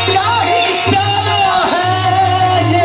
क्या ही प्यारा है ये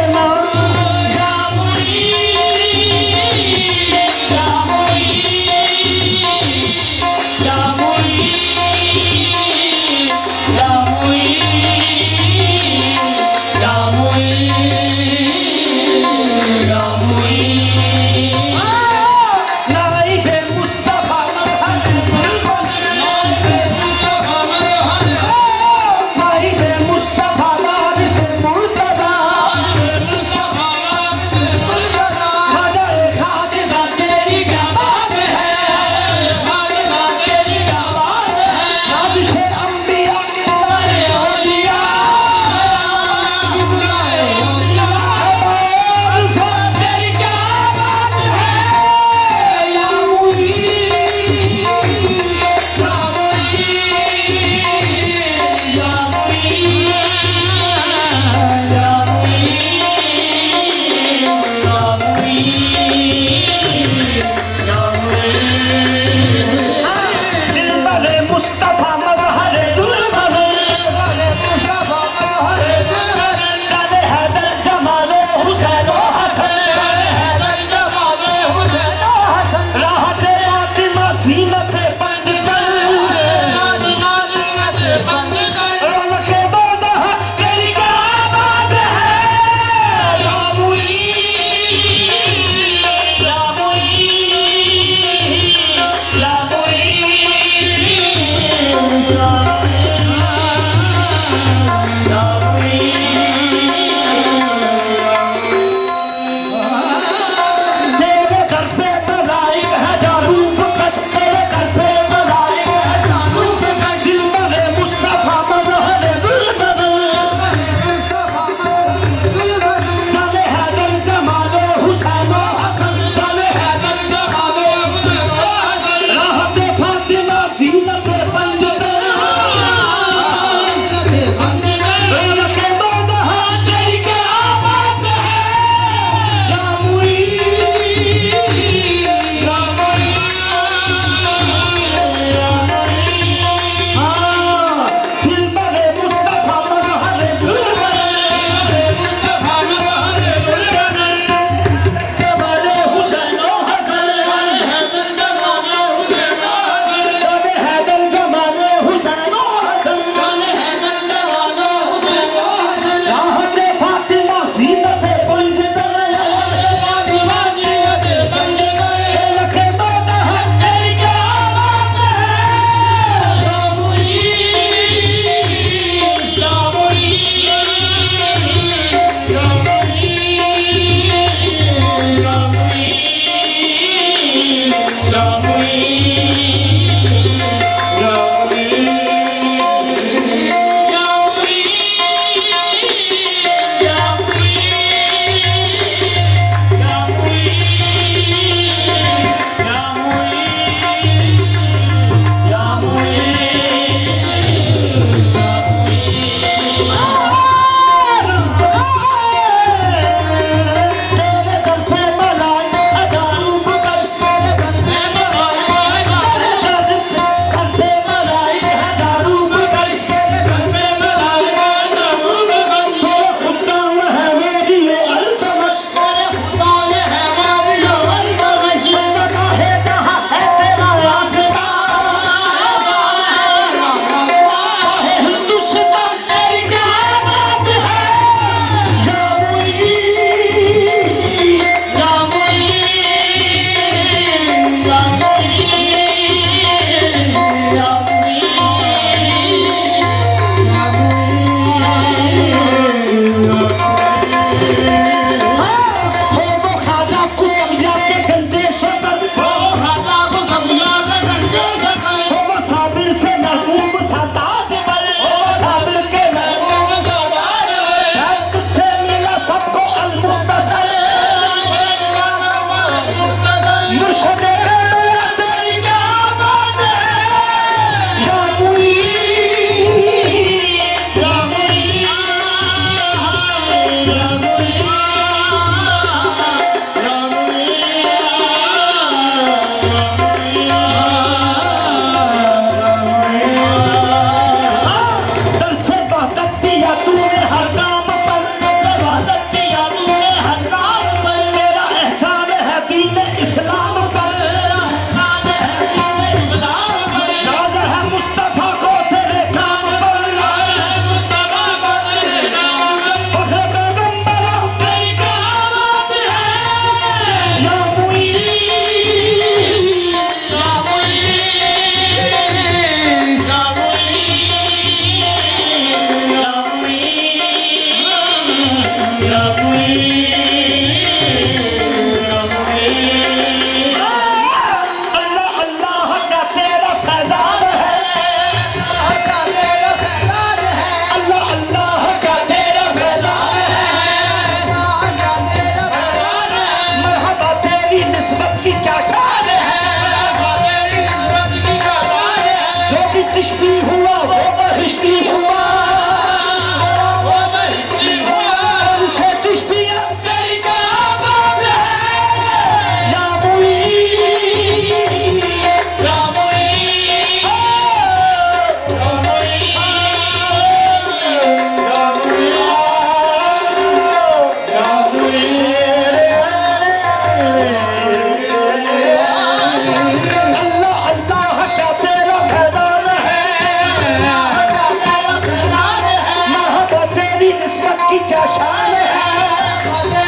की क्या शान है,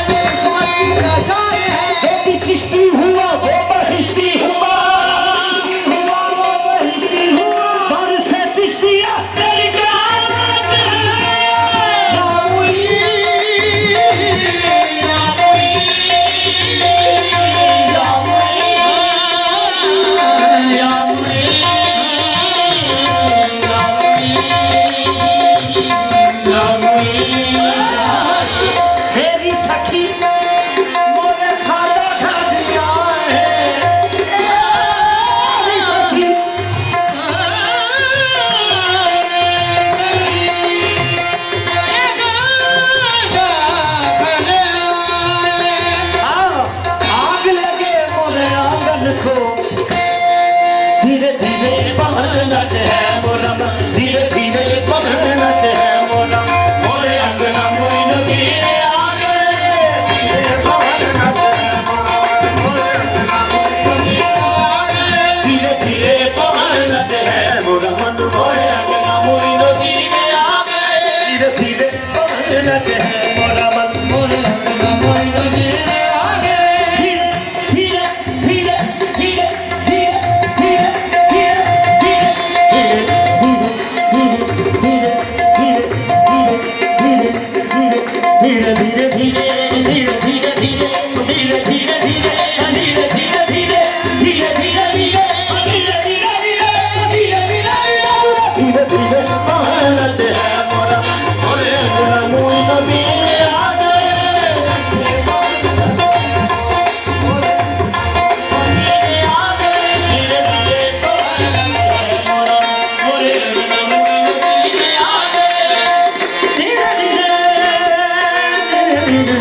किस्मत की क्या शान है। जो भी चिश्ती हुआ वो बहिश्ती हुआ, वो बहिश्ती हुआ। दौर से चिश्तिया तेरी कहानी या मुई, या मुई, या मुई, या मुई, या मुई। तेरी सखी मोरे खादा खा दिया है, तेरी सखी आग लगे मोरे आंगन को, धीरे धीरे पवन नच है मोरा मन, धीरे धीरे पवन नच है मोरा, मोरे अंगना मोई नदी आ गए, धीरे धीरे पवन नच है मोरा मन, मोरे अंगना मोई नदी में आ गए, धीरे धीरे पवन नच है मोरा मन, मोरे अंगना मोई नदी में आ गए, धीरे धीरे धीरे धीरे धीरे धीरे धीरे धीरे धीरे धीरे धीरे धीरे धीरे धीरे पवन नच है मोरा, मोरे अंगना मोई नदी में आ गए, आ गए, धीरे धीरे पवन नच है मोरा, मोरे अंगना मोई नदी में आ गए, धीरे धीरे धीरे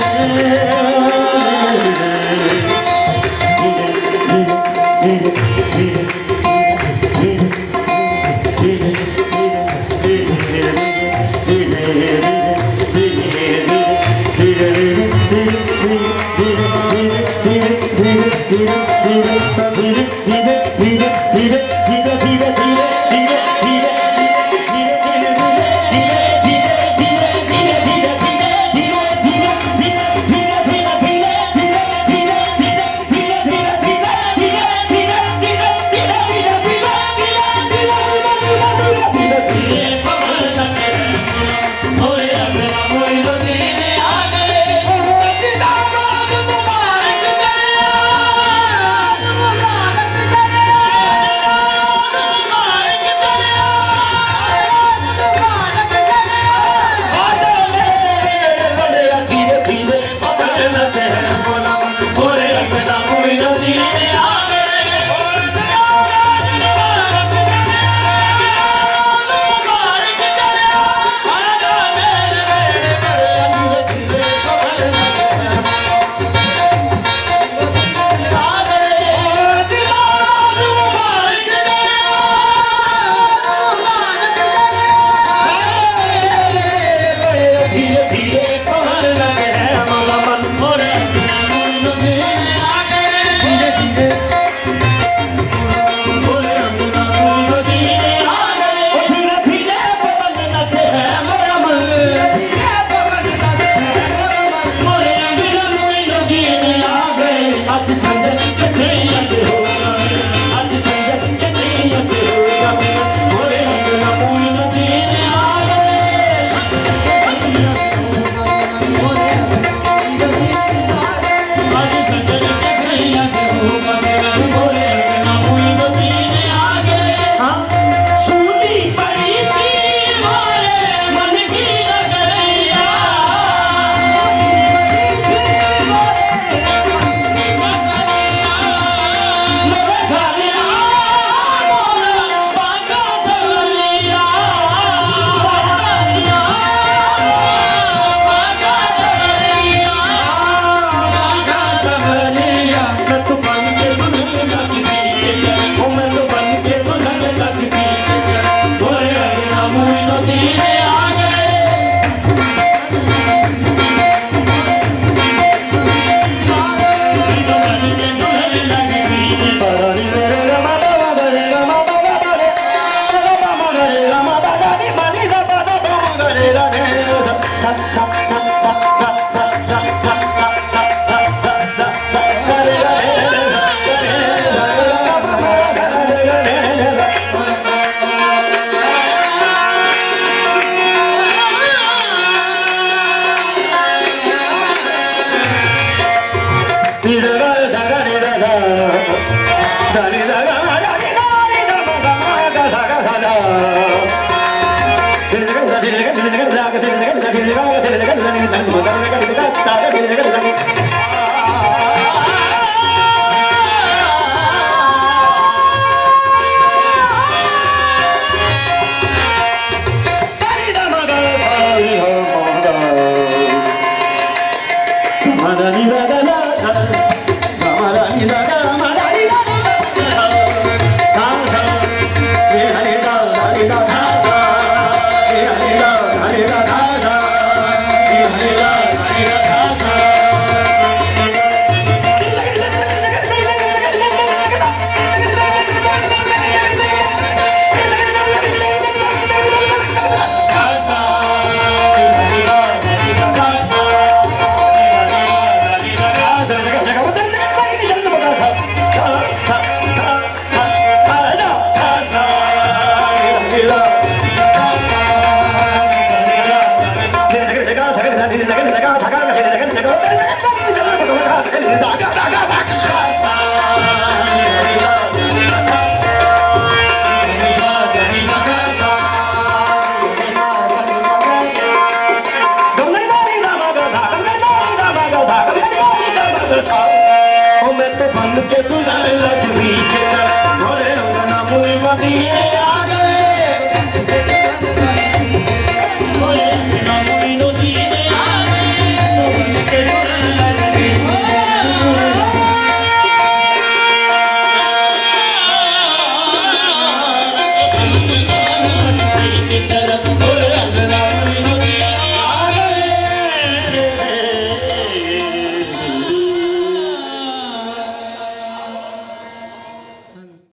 मैं तो बन के तू लग भी के चल भोले रंग ना मुई मदी